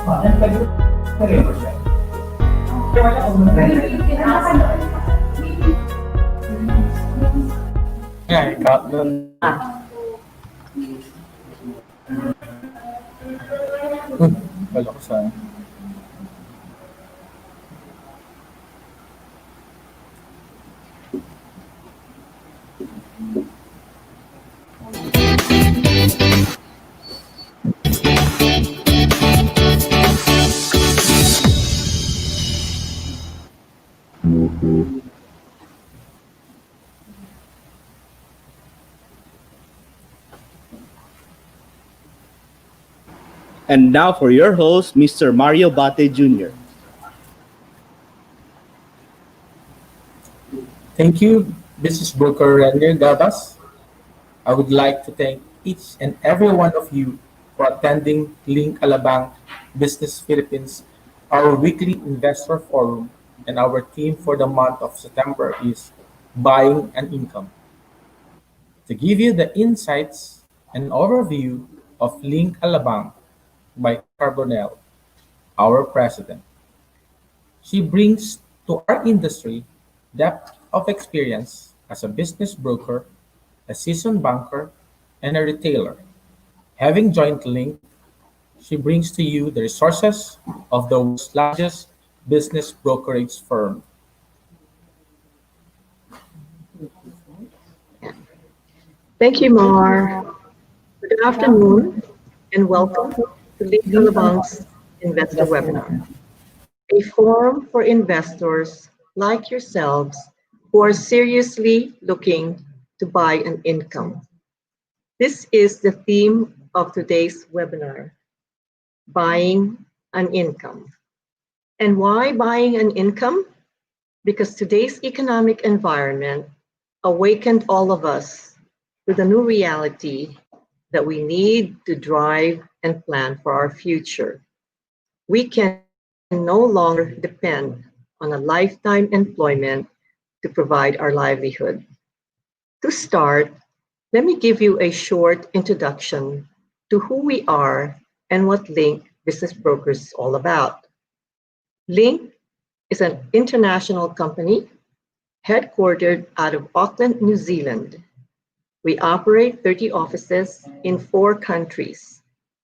Yeah, I got them. Wala ko sa... And now for your host, Mr. Mario Bate Jr. Thank you, Business Broker Renier Gabas. I would like to thank each and every one of you for attending Link Alabang Business Philippines, our weekly investor forum, and our theme for the month of September is Buying an Income. To give you the insights and overview of Link Alabang by Carbonell, our president. She brings to our industry depth of experience as a business broker, a seasoned banker, and a retailer. Having joined Link, she brings to you the resources of the world's largest business brokerage firm. Thank you, Mar. Good afternoon and welcome to Link Alabang's Investor Webinar, a forum for investors like yourselves who are seriously looking to buy an income. This is the theme of today's webinar, buying an income. And why buying an income? Because today's economic environment awakened all of us with a new reality that we need to drive and plan for our future. We can no longer depend on a lifetime employment to provide our livelihood. To start, let me give you a short introduction to who we are and what Link Business Brokers is all about. Link is an international company headquartered out of Auckland, New Zealand. We operate 30 offices in 4 countries,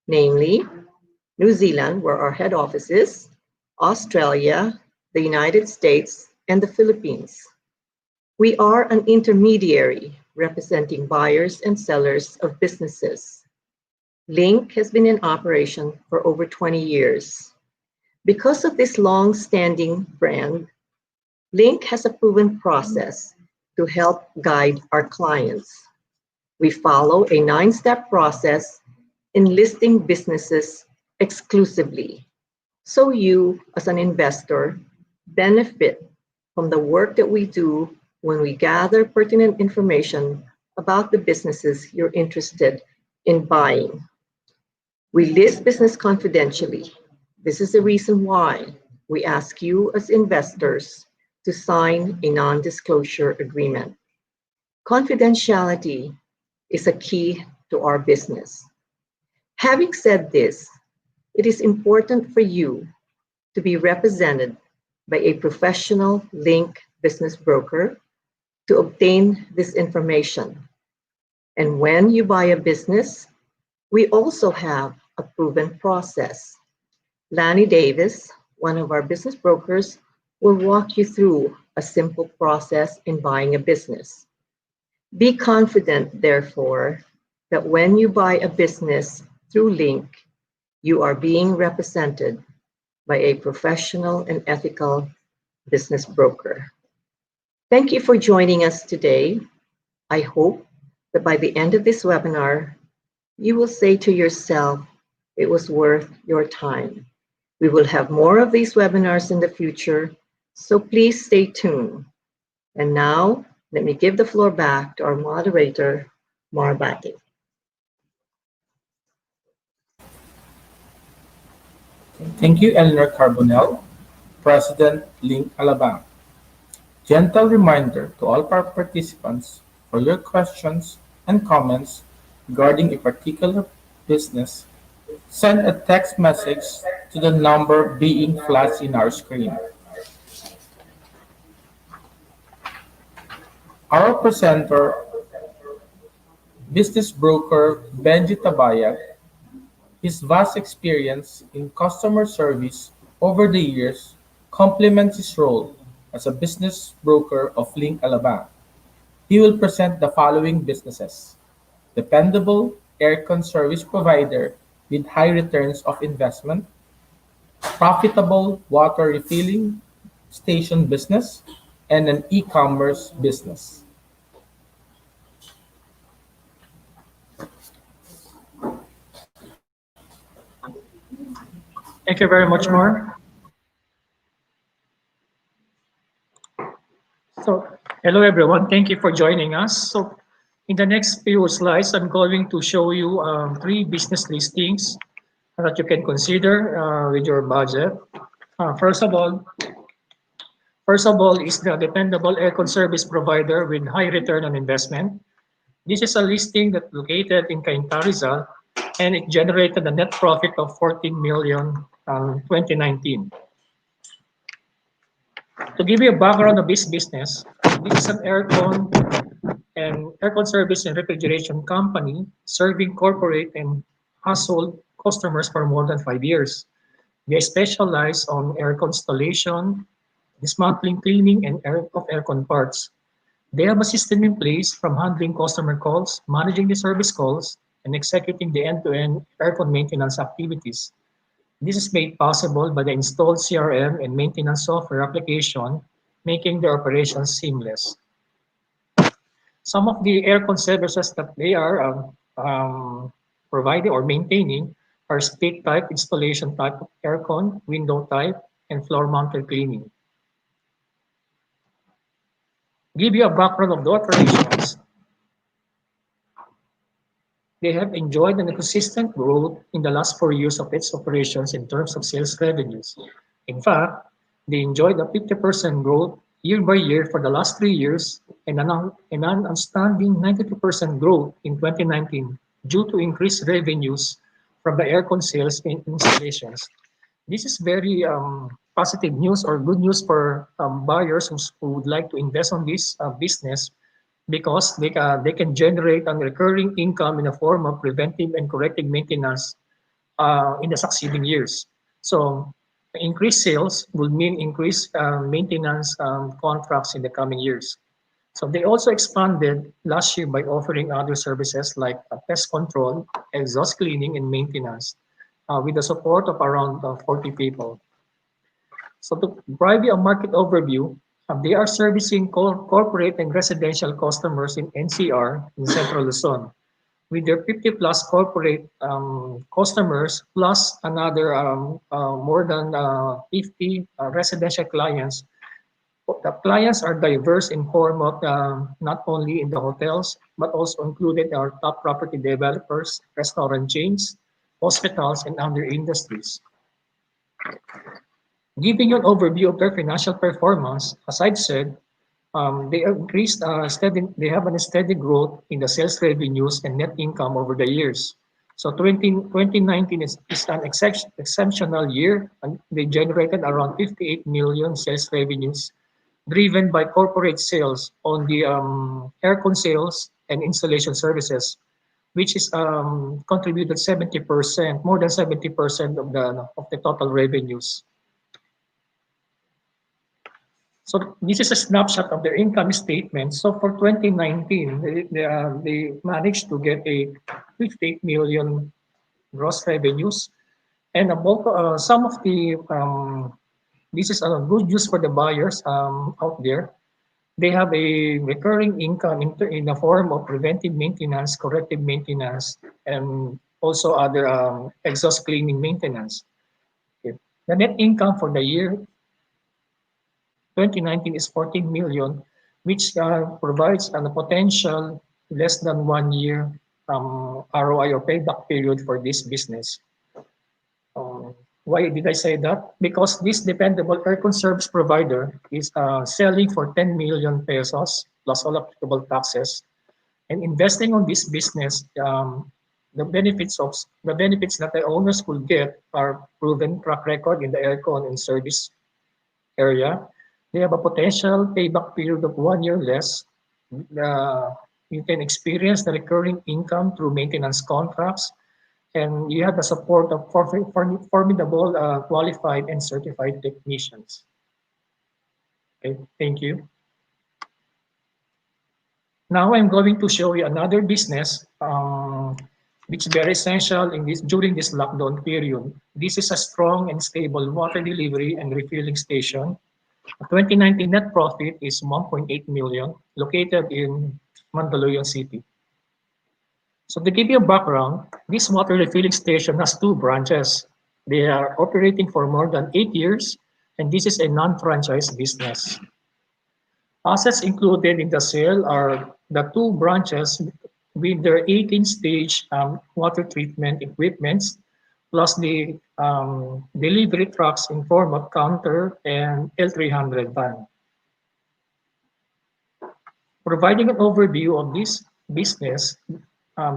namely New Zealand, where our head office is, Australia, the United States, and the Philippines. We are an intermediary representing buyers and sellers of businesses. Link has been in operation for over 20 years. Because of this long-standing brand, Link has a proven process to help guide our clients. We follow a 9-step process in listing businesses exclusively, so you, as an investor, benefit from the work that we do when we gather pertinent information about the businesses you're interested in buying. We list business confidentially. This is the reason why we ask you as investors to sign a non-disclosure agreement. Confidentiality is a key to our business. Having said this, it is important for you to be represented by a professional Link business broker to obtain this information. And when you buy a business, we also have a proven process. Lanny Davis, one of our business brokers, will walk you through a simple process in buying a business. Be confident, therefore, that when you buy a business through Link, you are being represented by a professional and ethical business broker. Thank you for joining us today. I hope that by the end of this webinar, you will say to yourself, it was worth your time. We will have more of these webinars in the future, so please stay tuned. And now, let me give the floor back to our moderator, Mar Bate. Thank you, Eleanor Carbonell, President, Link Alabang. Gentle reminder to all participants for your questions and comments regarding a particular business, send a text message to the number being flashed in our screen. Our presenter, business broker Benji Tabaya, his vast experience in customer service over the years complements his role as a business broker of Link Alabang. He will present the following businesses: dependable aircon service provider with high returns of investment, profitable water refilling station business, and an e-commerce business. Thank you very much, Mar. So, hello everyone. Thank you for joining us. So, in the next few slides, I'm going to show you three business listings that you can consider with your budget. Uh, first of all, first of all is the dependable aircon service provider with high return on investment. This is a listing that located in Cainta, Rizal, and it generated a net profit of 14 million 2019. To give you a background of this business, this is an aircon service and refrigeration company serving corporate and household customers for more than 5 years. They specialize on aircon installation, dismantling, cleaning, and aircon parts. They have a system in place from handling customer calls, managing the service calls, and executing the end-to-end aircon maintenance activities. This is made possible by the installed CRM and maintenance software application, making the operations seamless. Some of the aircon services that they are providing or maintaining are split type, installation type of aircon, window type, and floor mounted cleaning. Give you a background of the operations. They have enjoyed an consistent growth in the last 4 years of its operations in terms of sales revenues. In fact, they enjoyed a 50% growth year by year for the last 3 years and an outstanding 92% growth in 2019 due to increased revenues from the aircon sales and installations. This is very positive news or good news for buyers who would like to invest on this business because they can generate a recurring income in the form of preventive and corrective maintenance in the succeeding years. So increased sales will mean increased maintenance contracts in the coming years. So they also expanded last year by offering other services like pest control, exhaust cleaning, and maintenance with the support of around 40 people. So to provide you a market overview, they are servicing corporate and residential customers in NCR in Central Luzon. With their 50 plus corporate customers plus another more than 50 residential clients. The clients are diverse in form of not only in the hotels, but also included our top property developers, restaurant chains, hospitals, and other industries. Giving you an overview of their financial performance, as I've said, they have a steady growth in the sales revenues and net income over the years. So 2019 is an exceptional year, and they generated around 58 million sales revenues, driven by corporate sales on the aircon sales and installation services, which is contributed 70%, more than 70% of the total revenues. So this is a snapshot of their income statement. So for 2019, they managed to get a 58 million gross revenues, and some of the this is a good news for the buyers out there. They have a recurring income in the form of preventive maintenance, corrective maintenance, and also other exhaust cleaning maintenance. Okay. The net income for the year 2019 is 14 million, which provides a potential less than 1 year ROI or payback period for this business. Why did I say that? Because this dependable aircon service provider is selling for 10 million pesos plus all applicable taxes. And investing on this business, the benefits that the owners could get are proven track record in the aircon and service area. They have a potential payback period of 1 year less. You can experience the recurring income through maintenance contracts, and you have the support of formidable qualified and certified technicians. Okay, thank you. Now I'm going to show you another business which is very essential during this lockdown period. This is a strong and stable water delivery and refilling station. 2019 net profit is 1.8 million, located in Mandaluyong City. So to give you a background, this water refilling station has 2 branches. They are operating for more than 8 years, and this is a non-franchise business. Assets included in the sale are the 2 branches with their 18-stage water treatment equipments, plus the delivery trucks in form of counter and L300 van. Providing an overview of this business,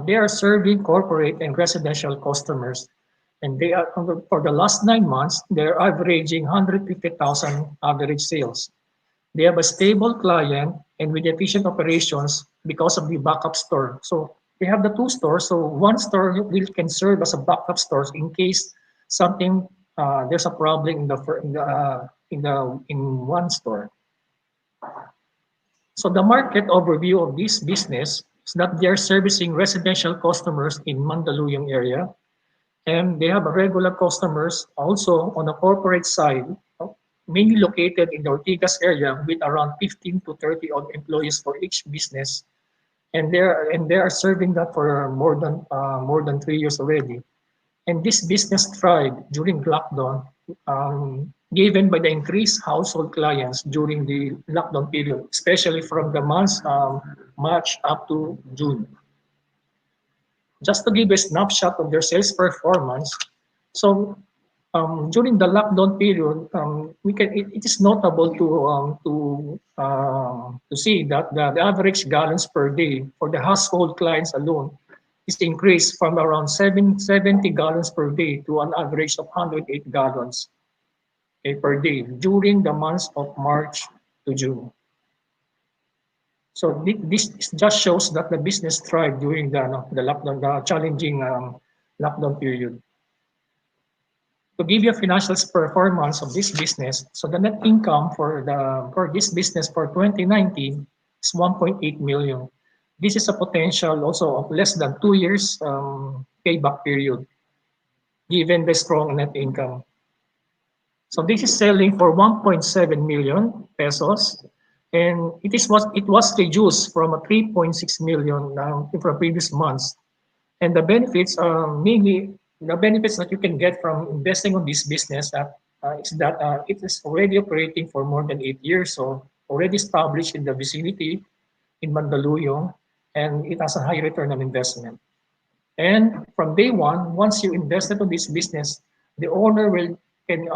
they are serving corporate and residential customers, and they are for the last 9 months they're averaging 150,000 average sales. They have a stable client and with efficient operations because of the backup store. So they have the 2 stores. So one store can serve as a backup store in case something there's a problem in one store. So the market overview of this business is that they are servicing residential customers in Mandaluyong area, and they have regular customers also on the corporate side, mainly located in the Ortigas area with around 15 to 30 odd employees for each business, and they are serving that for more than 3 years already. And this business thrived during lockdown, given by the increased household clients during the lockdown period, especially from the months March up to June. Just to give a snapshot of their sales performance, so during the lockdown period, it is notable to see that the average gallons per day for the household clients alone is increased from around 70 gallons per day to an average of 108 gallons per day during the months of March to June. So this just shows that the business thrived during the lockdown, the challenging lockdown period. To give you a financial performance of this business, so the net income for this business for 2019 is 1.8 million. This is a potential also of less than 2 years payback period, given the strong net income. So this is selling for 1.7 million pesos, and it was reduced from a 3.6 million from previous months. And the benefits are mainly the benefits that you can get from investing on this business is that it is already operating for more than 8 years, so already established in the vicinity in Mandaluyong, and it has a high return on investment. And from day one, once you invested on this business, the owner can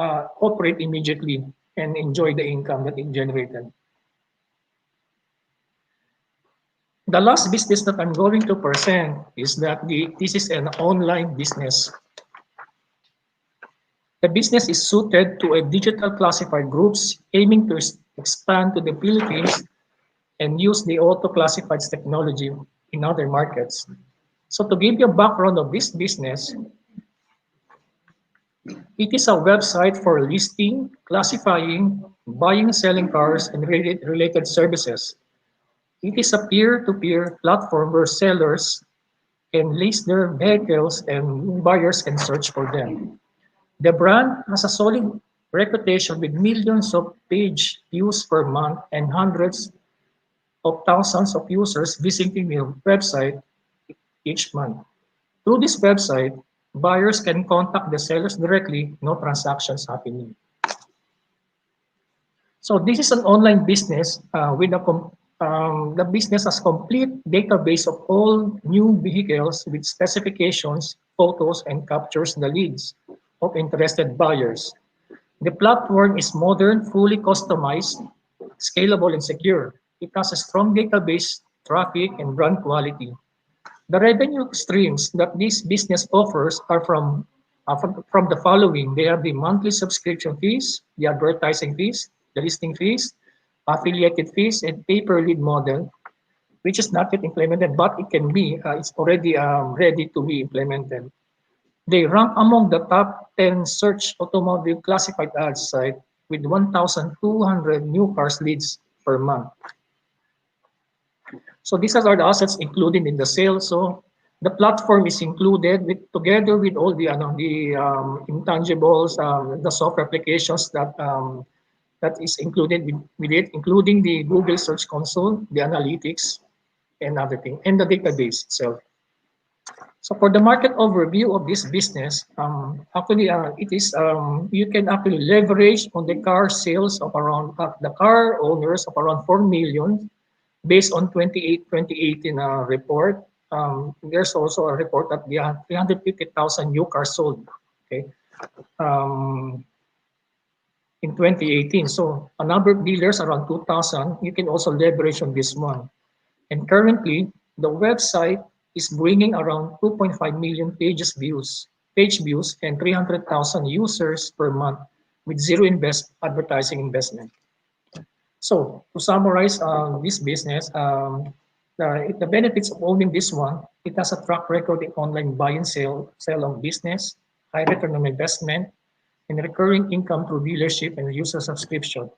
operate immediately and enjoy the income that it generated. The last business that I'm going to present is that this is an online business. The business is suited to a digital classified groups aiming to expand to the Philippines and use the auto classifieds technology in other markets. So to give you a background of this business, it is a website for listing, classifying, buying and selling cars and related services. It is a peer-to-peer platform where sellers can list their vehicles and buyers can search for them. The brand has a solid reputation with millions of page views per month and hundreds of thousands of users visiting the website each month. Through this website, buyers can contact the sellers directly, no transactions happening. So this is an online business the business has complete database of all new vehicles with specifications, photos, and captures the leads of interested buyers. The platform is modern, fully customized, scalable, and secure. It has a strong database, traffic, and brand quality. The revenue streams that this business offers are from the following. They are the monthly subscription fees, the advertising fees, the listing fees, affiliated fees, and pay-per-lead model, which is not yet implemented, but it can be. It's already ready to be implemented. They rank among the top 10 search automotive classified ads site with 1,200 new cars leads per month. So these are the assets included in the sale. So the platform is included together with all the intangibles, the software applications that is included with it, including the Google Search Console, the analytics, and other things, and the database itself. So for the market overview of this business, actually it is you can actually leverage on the car sales of around the car owners of around 4 million based on 2018 report. There's also a report that we have 350,000 new cars sold. Okay. Um, in 2018. So a number of dealers around 2,000. You can also leverage on this one. And currently, the website is bringing around 2.5 million page views, and 300,000 users per month with zero advertising investment. So to summarize this business, the benefits of owning this one, it has a track record in online buy and sell of business, high return on investment, and recurring income through dealership and user subscription.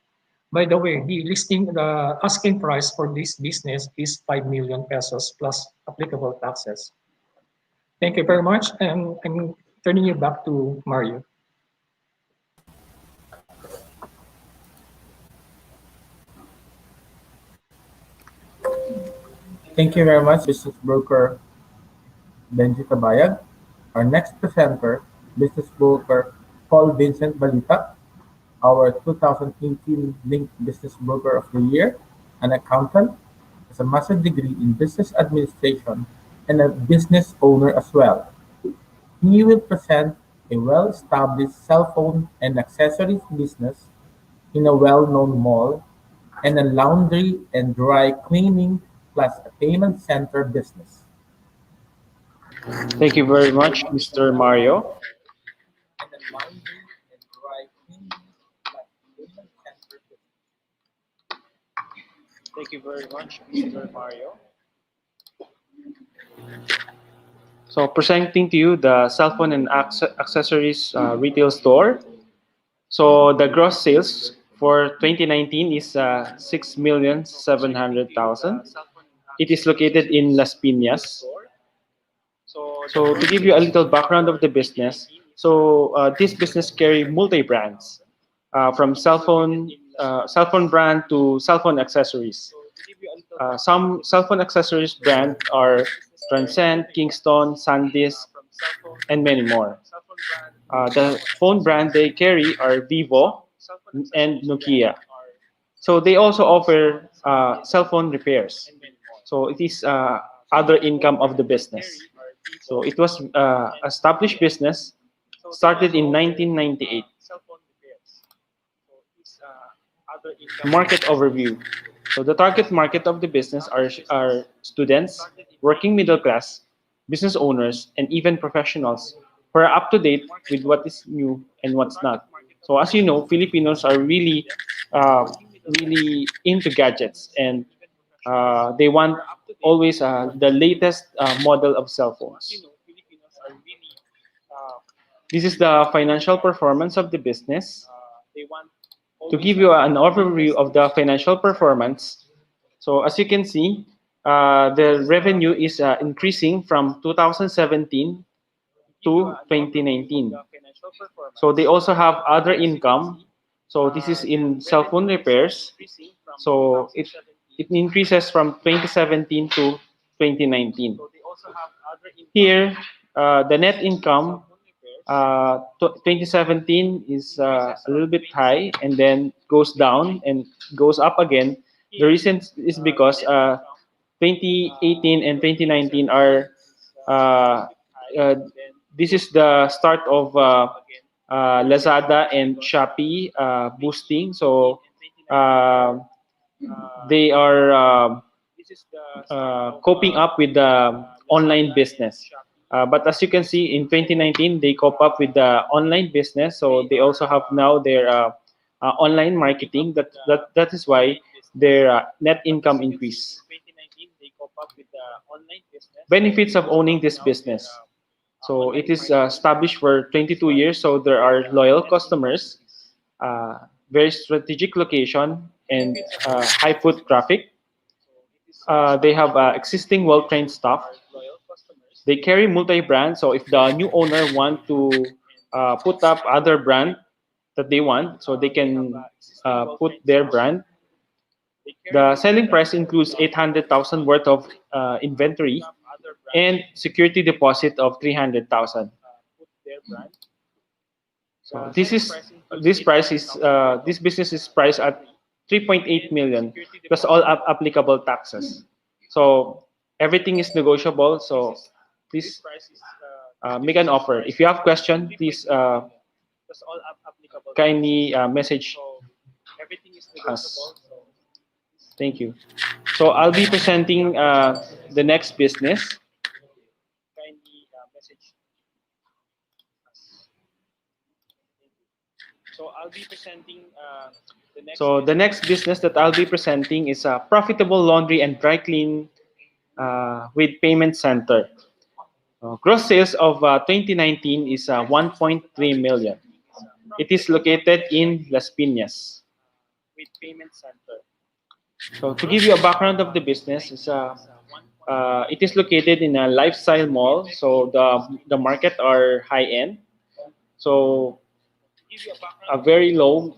By the way, the asking price for this business is 5 million pesos plus applicable taxes. Thank you very much, and I'm turning you back to Mario. Thank you very much, business broker Benji Tabayag. Our next presenter, business broker Paul Vincent Balita, our 2018 Link Business Broker of the Year, an accountant, has a master's degree in business administration, and a business owner as well. He will present a well-established cell phone and accessories business in a well-known mall, and a laundry and dry cleaning plus a payment center business. Thank you very much, Mr. Mario. And a laundry and dry cleaning plus payment center business. Thank you very much, Mr. Mario. So, presenting to you the cell phone and accessories retail store. So, the gross sales for 2019 is 6,700,000. It is located in Las Piñas. So, to give you a little background of the business, this business carry multi brands, from cell phone brand to cell phone accessories. Some cell phone accessories brand are Transcend, Kingston, SanDisk, and many more. The phone brand they carry are Vivo and Nokia. So they also offer cell phone repairs. So it is other income of the business. So it was established business, started in 1998. Market overview. So the target market of the business are students, working middle class, business owners, and even professionals who are up to date with what is new and what's not. So as you know, Filipinos are really into gadgets, and they want always the latest model of cell phones. This is the financial performance of the business. To give you an overview of the financial performance, so as you can see, the revenue is increasing from 2017 to 2019. So they also have other income. So this is in cell phone repairs. So it increases from 2017 to 2019. Here, the net income 2017 is a little bit high and then goes down and goes up again. The reason is because 2018 and 2019 are this is the start of Lazada and Shopee boosting. So they are coping up with the online business. But as you can see, in 2019, they cope up with the online business, so they also have now their online marketing. That is why their net income increase. Benefits of owning this business. So it is established for 22 years, so there are loyal customers, very strategic location, and high foot traffic. They have existing well-trained staff. They carry multi-brand, so if the new owner want to put up other brand that they want, so they can put their brand. The selling price includes 800,000 worth of inventory and security deposit of 300,000. So this price is this business is priced at 3.8 million plus all applicable taxes. So everything is negotiable. So please make an offer. If you have question, please kindly message us. Thank you. So I'll be presenting the next business. So the next business that I'll be presenting is a profitable laundry and dry clean with payment center. Gross sales of 2019 is 1.3 million. It is located in Las Piñas. So to give you a background of the business, it is located in a lifestyle mall. So the market are high end. So a very low.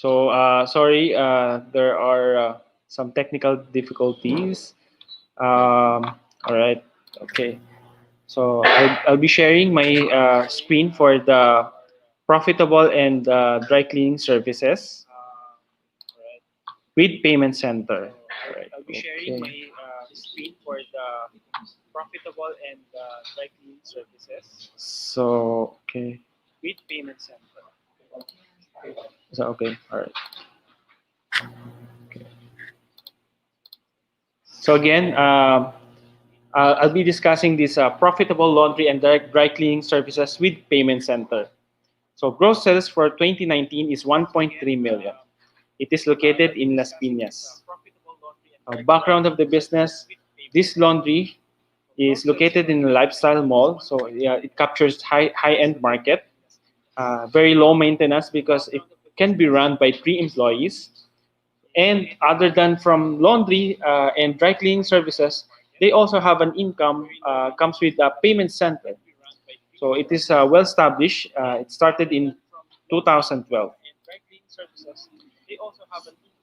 So sorry, there are some technical difficulties. All right, okay. So I'll be sharing my screen for the profitable and dry cleaning services with payment center. All right, I'll be sharing my screen for the profitable and dry cleaning services. So okay, with payment center. So okay, all right. So again, I'll be discussing this profitable laundry and dry cleaning services with payment center. So gross sales for 2019 is 1.3 million. It is located in Las Piñas. Background of the business: this laundry is located in a lifestyle mall, so yeah, it captures high-end market. Very low maintenance because it can be run by 3 employees. And other than from laundry and dry cleaning services, they also have an income comes with a payment center. So it is well established. It started in 2012.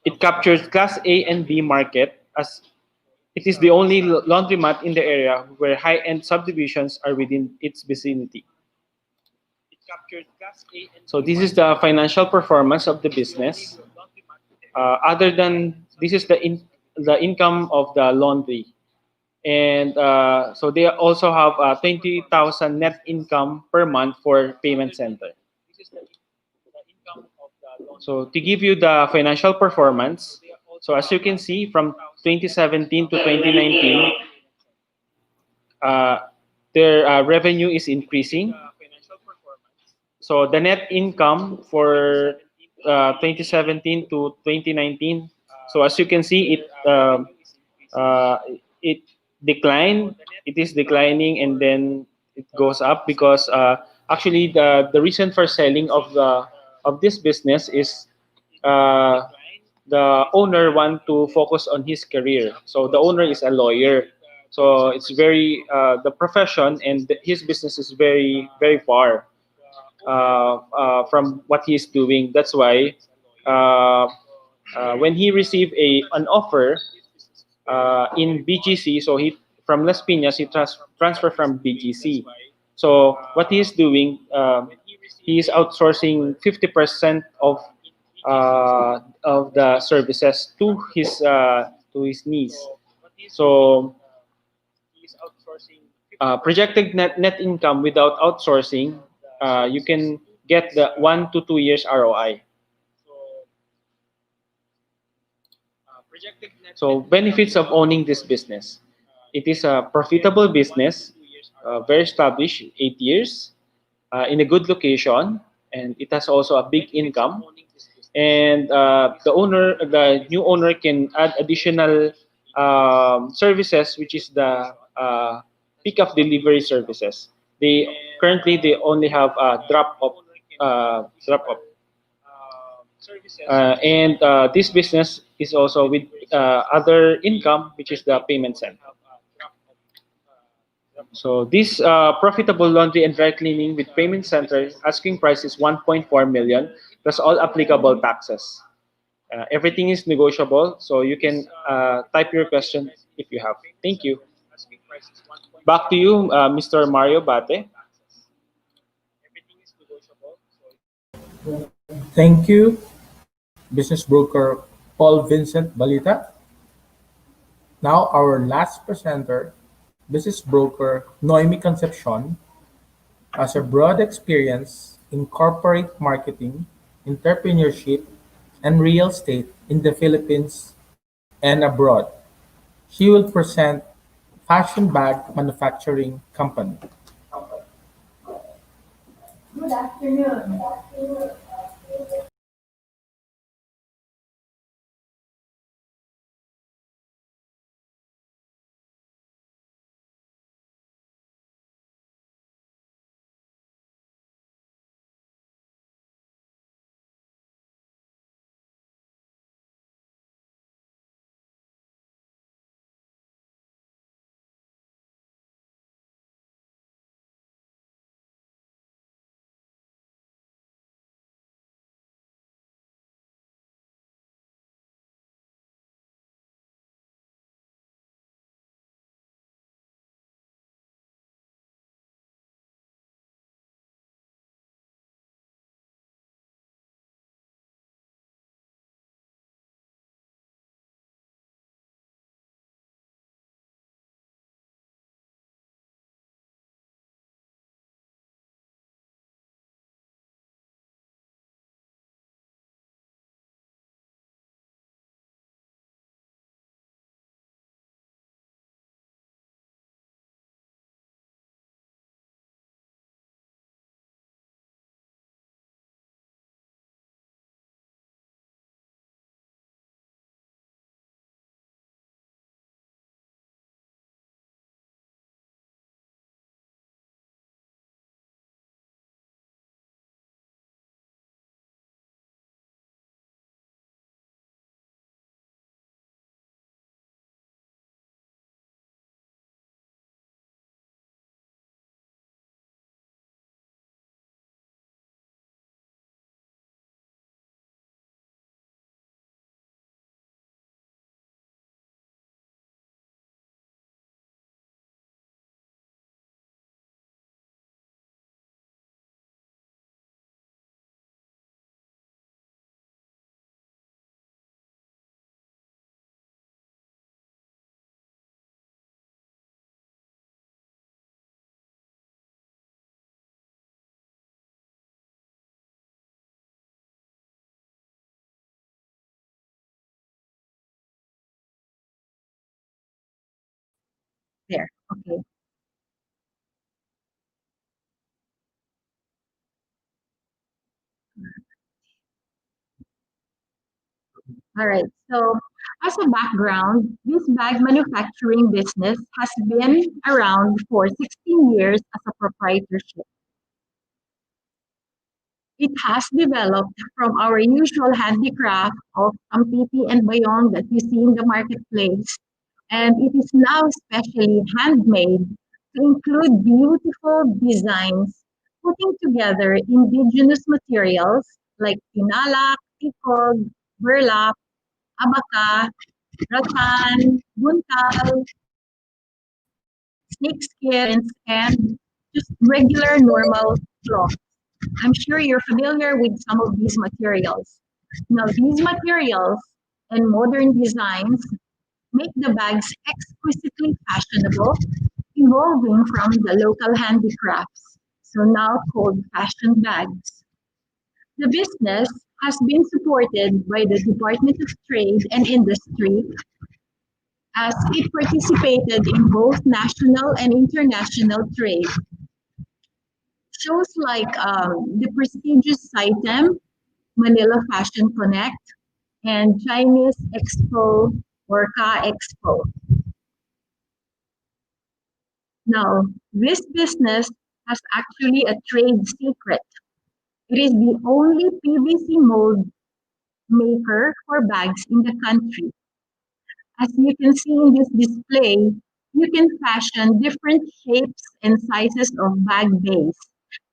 It captures Class A and B market as it is the only laundromat in the area where high-end subdivisions are within its vicinity. So this is the financial performance of the business. Other than this is the income of the laundry, and so they also have 20,000 net income per month for payment center. So to give you the financial performance, so as you can see from 2017 to 2019, their revenue is increasing. So the net income for 2017 to 2019. So as you can see, it declined. It is declining, and then it goes up because actually the reason for selling of this business is the owner want to focus on his career. So the owner is a lawyer. So it's very the profession and his business is very far from what he's doing. That's why when he received an offer in BGC, so he from Las Piñas, he transferred from BGC. So what he is doing, he is outsourcing 50% of the services to his niece. So projected net income without outsourcing, you can get the 1 to 2 years ROI. So benefits of owning this business. It is a profitable business, very established, 8 years, in a good location, and it has also a big income. And the new owner can add additional services, which is the pick-up delivery services. They only have drop off. And this business is also with other income, which is the payment center. So this profitable laundry and dry cleaning with payment center asking price is 1.4 million plus all applicable taxes. Everything is negotiable, so you can type your question if you have. Thank you. Back to you, Mr. Mario Bate. Thank you, business broker Paul Vincent Balita. Now, our last presenter, business broker Noemi Concepcion, has a broad experience in corporate marketing, entrepreneurship, and real estate in the Philippines and abroad. She will present Fashion Bag Manufacturing Company. Good afternoon. There. Okay. All right. So, as a background, this bag manufacturing business has been around for 16 years as a proprietorship. It has developed from our usual handicraft of Ampiti and Bayong that you see in the marketplace, and it is now specially handmade to include beautiful designs, putting together indigenous materials like tinalak, tikog, burlap, abaca, rattan, buntal, snakeskin, and just regular normal cloth. I'm sure you're familiar with some of these materials. Now, these materials and modern designs make the bags exquisitely fashionable, evolving from the local handicrafts, so now called fashion bags. The business has been supported by the Department of Trade and Industry as it participated in both national and international trade. Shows like the prestigious CITEM, Manila Fashion Connect, and Chinese Expo or Ka Expo. Now, this business has actually a trade secret. It is the only PVC mold maker for bags in the country. As you can see in this display, you can fashion different shapes and sizes of bag base.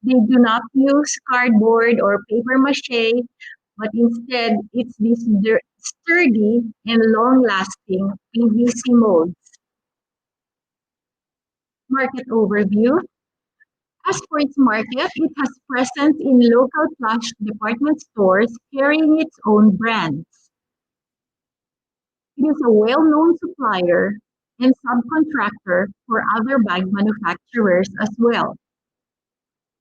They do not use cardboard or paper mache, but instead it's this sturdy and long-lasting PVC molds. Market overview. As for its market, it has presence in local plush department stores carrying its own brands. It is a well-known supplier and subcontractor for other bag manufacturers as well.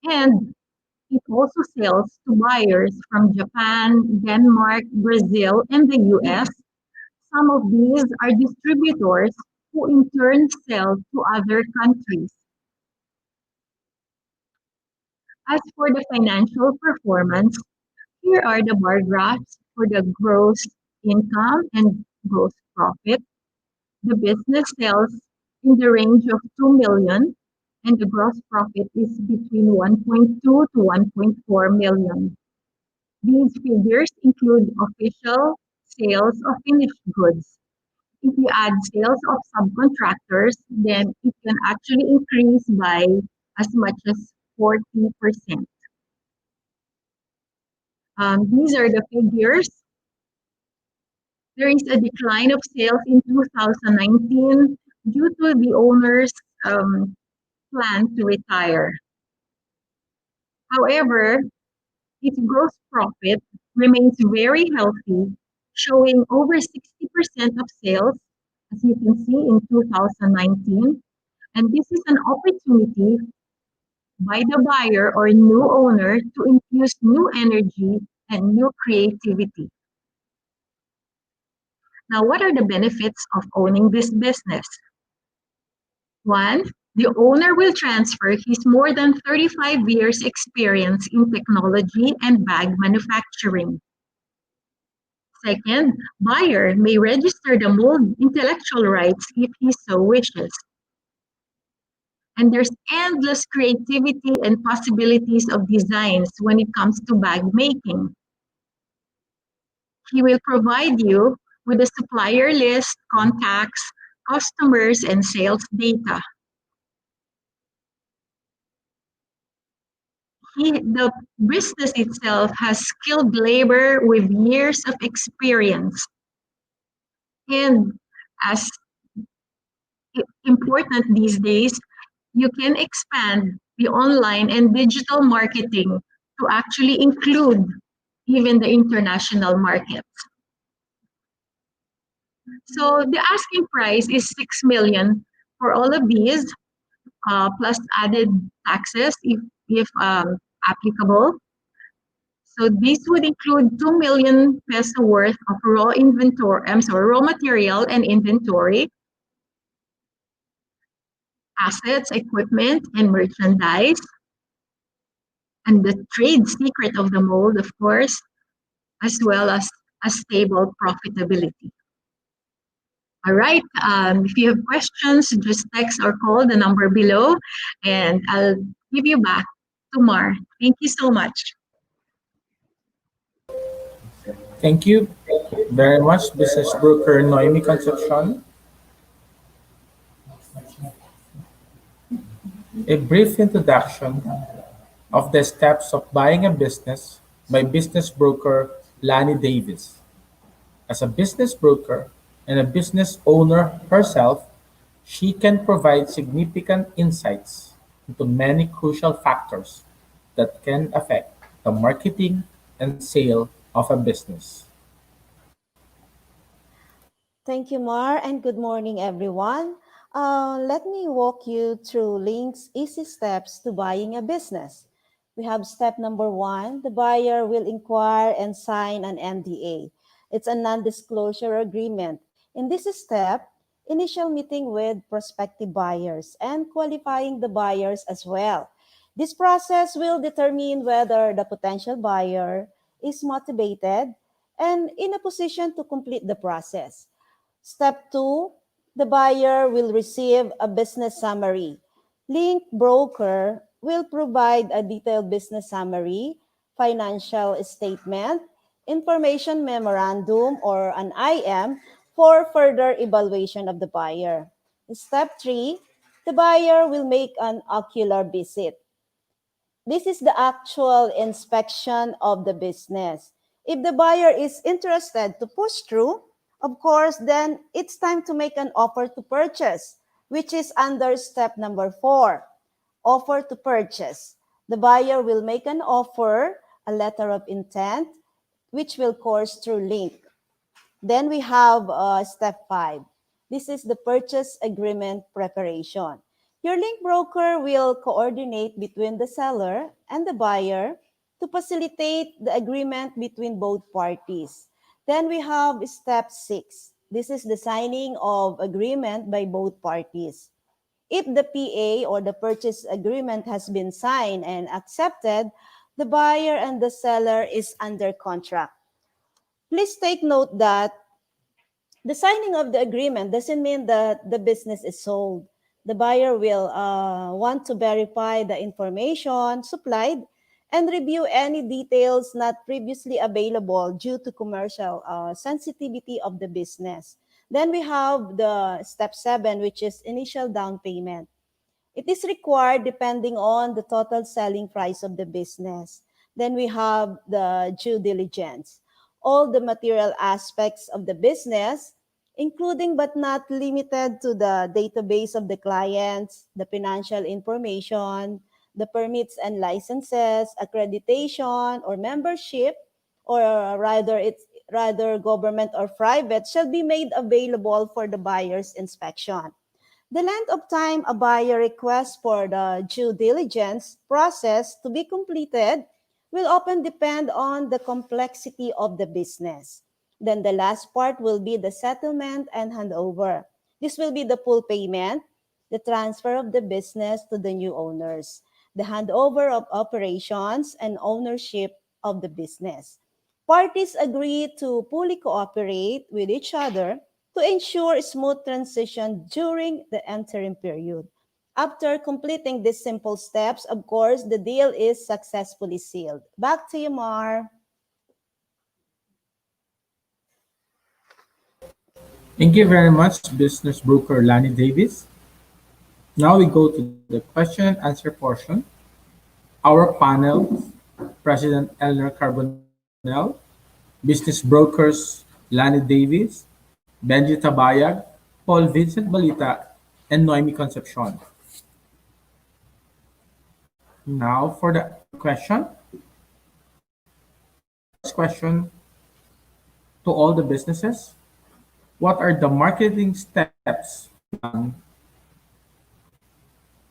And it also sells to buyers from Japan, Denmark, Brazil, and the US. Some of these are distributors who in turn sell to other countries. As for the financial performance, here are the bar graphs for the gross income and gross profit. The business sells in the range of 2 million and the gross profit is between 1.2 to 1.4 million. These figures include official sales of finished goods. If you add sales of subcontractors, then it can actually increase by as much as 40%. These are the figures. There is a decline of sales in 2019 due to the owner's plan to retire. However, its gross profit remains very healthy, showing over 60% of sales, as you can see in 2019. And this is an opportunity by the buyer or new owner to infuse new energy and new creativity. Now, what are the benefits of owning this business? One, the owner will transfer his more than 35 years experience in technology and bag manufacturing. Second, buyer may register the mold intellectual rights if he so wishes. And there's endless creativity and possibilities of designs when it comes to bag making. He will provide you with a supplier list, contacts, customers, and sales data. The business itself has skilled labor with years of experience. And as important these days, you can expand the online and digital marketing to actually include even the international markets. So the asking price is 6 million for all of these, plus added taxes if applicable. So this would include 2 million peso worth of raw material and inventory, assets, equipment, and merchandise, and the trade secret of the mold, of course, as well as a stable profitability. All right, if you have questions, just text or call the number below, and I'll give you back to Mar. Thank you so much. Thank you very much, Business Broker Noemi Concepcion. A brief introduction of the steps of buying a business by business broker Lani Davis. As a business broker and a business owner herself, she can provide significant insights into many crucial factors that can affect the marketing and sale of a business. Thank you, Mar, and good morning, everyone. Let me walk you through Link's easy steps to buying a business. We have step number one: the buyer will inquire and sign an NDA. It's a non disclosure agreement. In this step, initial meeting with prospective buyers and qualifying the buyers as well. This process will determine whether the potential buyer is motivated and in a position to complete the process. Step 2, the buyer will receive a business summary. Link broker will provide a detailed business summary, financial statement, information memorandum, or an IM for further evaluation of the buyer. Step 3, the buyer will make an ocular visit. This is the actual inspection of the business. If the buyer is interested to push through, of course, then it's time to make an offer to purchase, which is under step number 4, offer to purchase. The buyer will make an offer, a letter of intent, which will course through Link. Then we have step 5. This is the purchase agreement preparation. Your link broker will coordinate between the seller and the buyer to facilitate the agreement between both parties. Then we have step 6. This is the signing of agreement by both parties. If the PA or the purchase agreement has been signed and accepted, the buyer and the seller is under contract. Please take note that the signing of the agreement doesn't mean that the business is sold. The buyer will want to verify the information supplied and review any details not previously available due to commercial sensitivity of the business. Then we have the step 7, which is initial down payment. It is required depending on the total selling price of the business. Then we have the due diligence. All the material aspects of the business, including but not limited to the database of the clients, the financial information, the permits and licenses, accreditation or membership, or rather government or private, shall be made available for the buyer's inspection. The length of time a buyer requests for the due diligence process to be completed will often depend on the complexity of the business. Then the last part will be the settlement and handover. This will be the full payment, the transfer of the business to the new owners, the handover of operations and ownership of the business. Parties agree to fully cooperate with each other to ensure smooth transition during the interim period. After completing these simple steps, of course, the deal is successfully sealed. Back to you, Mar. Thank you very much, business broker Lani Davis. Now we go to the question and answer portion. Our panel, President Eleanor Carbonell, business brokers Lani Davis, Benji Tabayag, Paul Vincent Balita, and Noemi Concepcion. Now for the question. First question to all the businesses. What are the marketing steps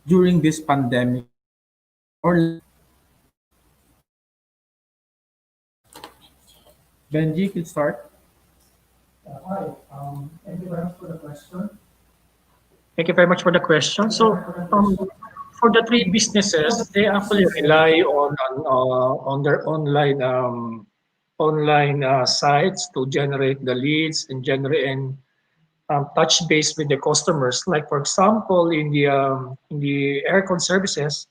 during this pandemic? Or Benji, you can start. Hi, thank you very much for the question. Thank you very much for the question. So, for the three businesses, they actually rely on their online sites to generate the leads and generate and touch base with the customers. Like for example, in the aircon services,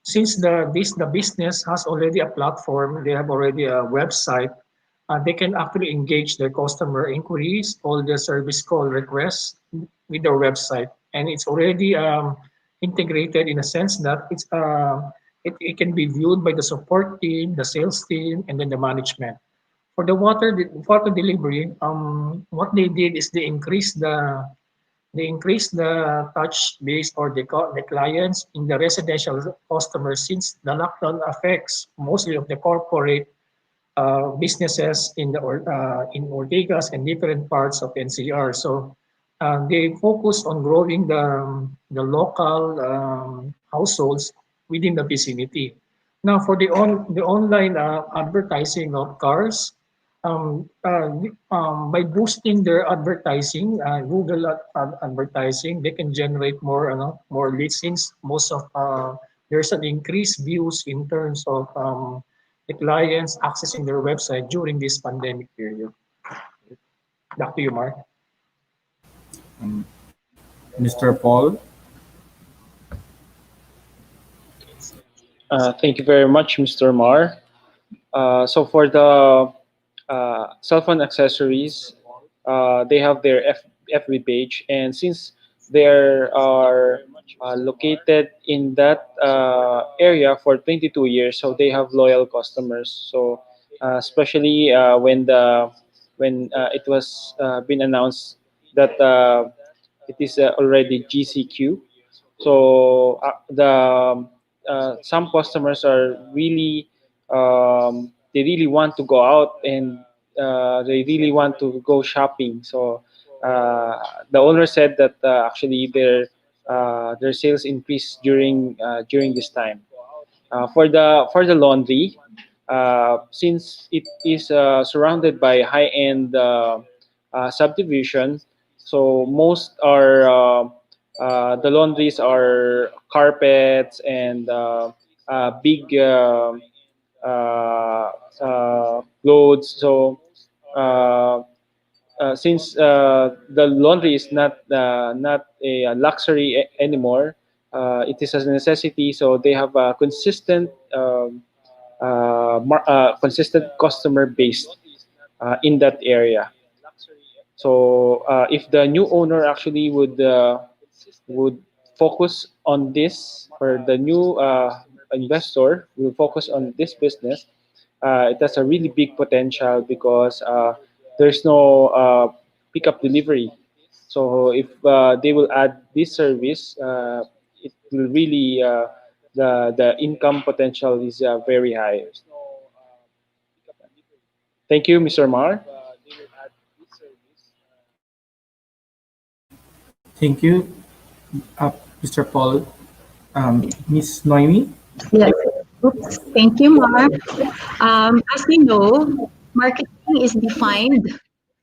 since the business has already a platform, they have already a website. They can actually engage their customer inquiries, all the service call requests with their website, and it's already integrated in a sense that it can be viewed by the support team, the sales team, and then the management. For the water delivery, what they did is they increased the touch base or the clients in the residential customers, since the lockdown affects mostly of the corporate businesses in Ortigas and different parts of NCR. So they focus on growing the local households within the vicinity. Now, for the online advertising of cars, by boosting their advertising, Google advertising, they can generate more leads, since most of there's an increased views in terms of the clients accessing their website during this pandemic period. Back to you, Mark. Mr. Paul. Thank you very much, Mr. Mar. So for the cell phone accessories, they have their FB page, and since they are located in that area for 22 years, so they have loyal customers. So especially when it was been announced that it is already GCQ, so the some customers are really they really want to go out, and they really want to go shopping. So the owner said that actually their sales increased during this time. For the laundry, since it is surrounded by high-end subdivision, so most are the laundries are carpets and big loads. So uh, since the laundry is not a luxury anymore, it is a necessity. So they have a consistent customer base in that area. So if the new owner actually would focus on this, or the new investor will focus on this business, it has a really big potential, because there's no pickup delivery. So if they will add this service, it will really the income potential is very high. Thank you, Mr. Mar. Thank you, Mr. Paul. Miss Noemi. Yes. Oops. Thank you, Mark. As you know, marketing is defined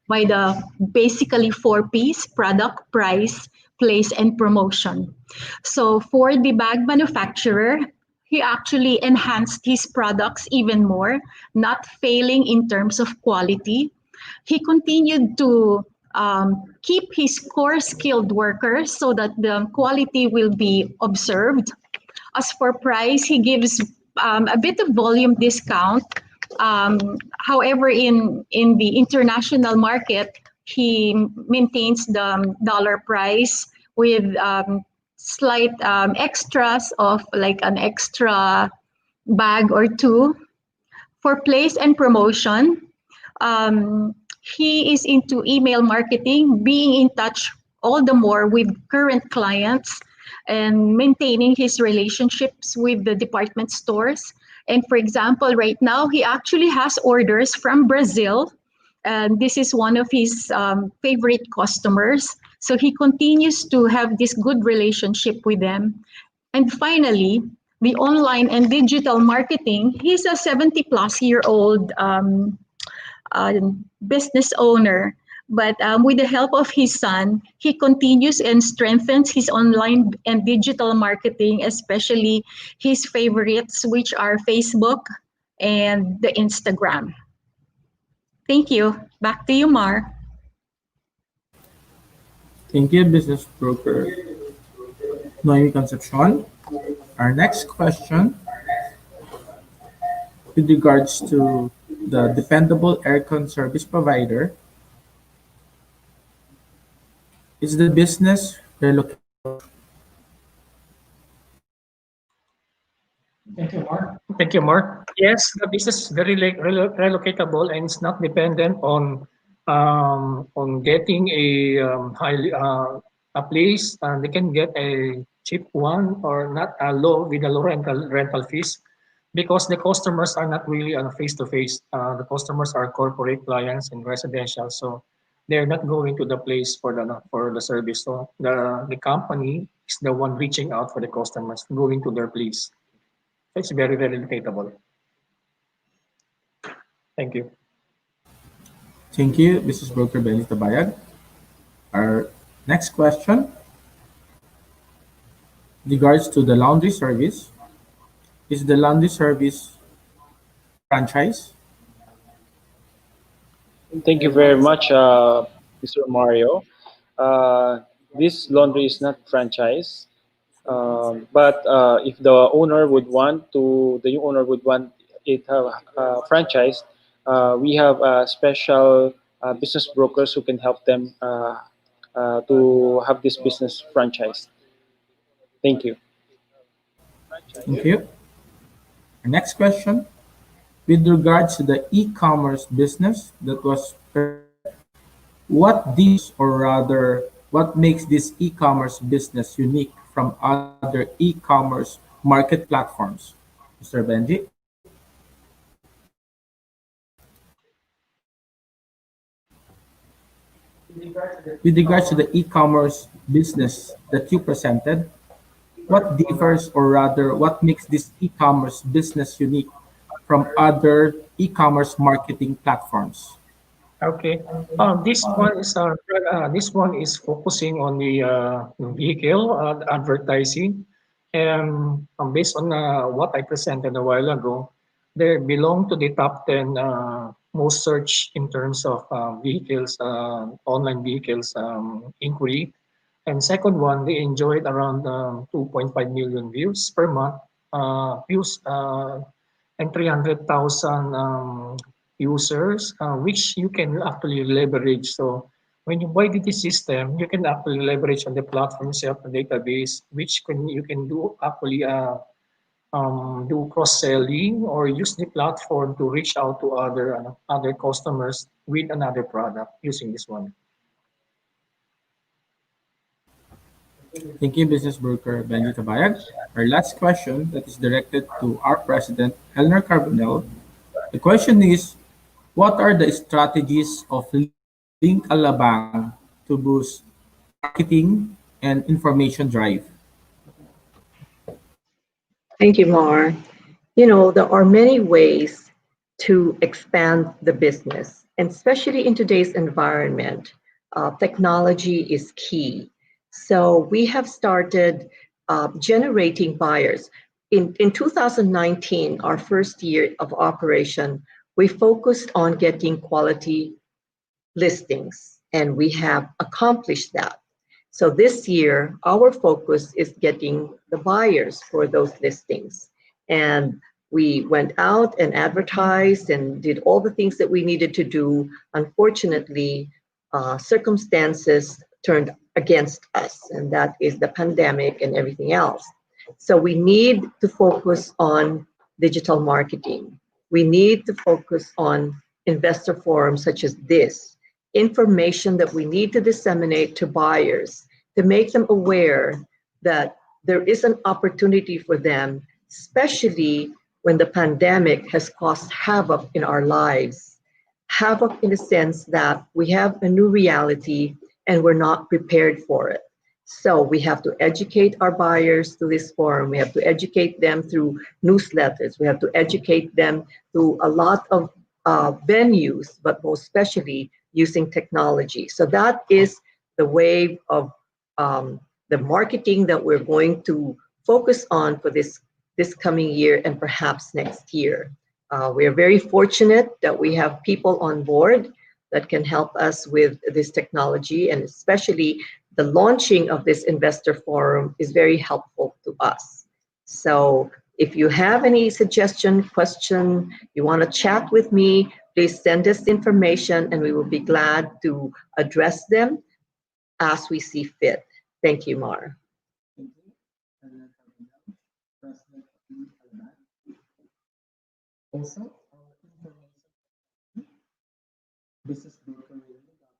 by the basically four P's: product, price, place, and promotion. So for the bag manufacturer, he actually enhanced his products even more, not failing in terms of quality. He continued to keep his core skilled workers so that the quality will be observed. As for price, he gives a bit of volume discount. However, in the international market, he maintains the dollar price with slight extras of like an extra bag or two. For place and promotion, he is into email marketing, being in touch all the more with current clients and maintaining his relationships with the department stores. And for example, right now, he actually has orders from Brazil. And this is one of his favorite customers. So he continues to have this good relationship with them. And finally, the online and digital marketing, he's a 70 plus year old business owner. But with the help of his son, he continues and strengthens his online and digital marketing, especially his favorites, which are Facebook and the Instagram. Thank you. Back to you, Mar. Thank you, business broker Noemi Concepcion. Our next question, with regards to the dependable aircon service provider, is the business relocated? Thank you, Mark. Yes, the business is very relocatable and it's not dependent on getting a place. They can get a cheap one or not a low with a low rental fees because the customers are not really on face to face. The customers are corporate clients and residential, so they're not going to the place for the service. So the company is the one reaching out for the customers, going to their place. It's very relatable. Thank you. Thank you, Mrs. Broker Benny Tabayag. Our next question regards to the laundry service. Is the laundry service franchise? Thank you very much, Mr. Mario. This laundry is not franchise, but if the new owner would want it franchise, we have special business brokers who can help them to have this business franchise. Thank you. Thank you. Our next question, with regards to the e-commerce business that was what differs or rather what makes this e-commerce business unique from other e-commerce market platforms? Mr. Benji? With regards to the e-commerce business that you presented, what differs or rather what makes this e-commerce business unique from other e-commerce marketing platforms? Okay. This one is focusing on the vehicle advertising, and based on what I presented a while ago, they belong to the top 10 most search in terms of vehicles, online vehicles inquiry. And second one, they enjoyed around 2.5 million views per month, and 300,000 users, which you can actually leverage. So when you buy this system, you can actually leverage on the platform itself, the database, which you can do actually do cross-selling or use the platform to reach out to other customers with another product using this one. Thank you, Business Broker Benji Tabayag. Our last question that is directed to our President, Eleanor Carbonell. The question is, what are the strategies of Link Alabang to boost marketing and information drive? Thank you, Mar. You know, there are many ways to expand the business, and especially in today's environment, technology is key. So we have started generating buyers. In 2019, our first year of operation, we focused on getting quality listings, and we have accomplished that. So this year, our focus is getting the buyers for those listings. And we went out and advertised and did all the things that we needed to do. Unfortunately, circumstances turned against us, and that is the pandemic and everything else. So we need to focus on digital marketing. We need to focus on investor forums such as this, information that we need to disseminate to buyers to make them aware that there is an opportunity for them, especially when the pandemic has caused havoc in our lives. Havoc in the sense that we have a new reality and we're not prepared for it. So we have to educate our buyers through this forum. We have to educate them through newsletters. We have to educate them through a lot of venues, but most especially using technology. So that is the wave of the marketing that we're going to focus on for this coming year and perhaps next year. We are very fortunate that we have people on board that can help us with this technology, and especially the launching of this investor forum is very helpful to us. So if you have any suggestion, question, you want to chat with me, please send us information and we will be glad to address them as we see fit. Thank you, Mar. Also, our information business broker Rene Gabas,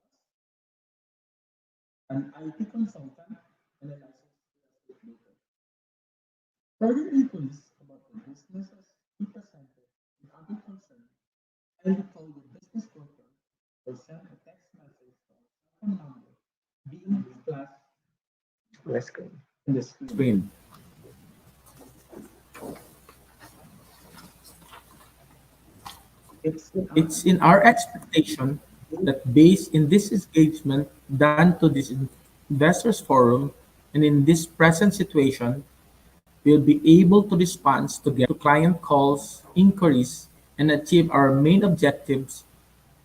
an IT consultant and a licensed real estate broker. Further inquiries about the businesses he presented and other concerns, kindly call the business broker or send a text message to our cell phone number being flashed On the screen. in the screen. It's in our expectation that based in this engagement done to this investors forum and in this present situation, we'll be able to respond to client calls, inquiries, and achieve our main objectives,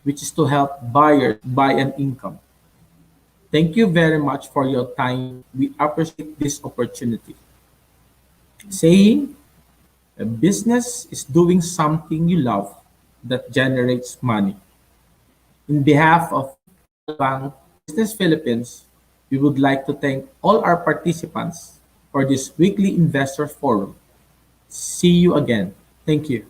which is to help buyers buy an income. Thank you very much for your time. We appreciate this opportunity. Saying a business is doing something you love that generates money. In behalf of Bank Business Philippines, we would like to thank all our participants for this weekly investor forum. See you again. Thank you.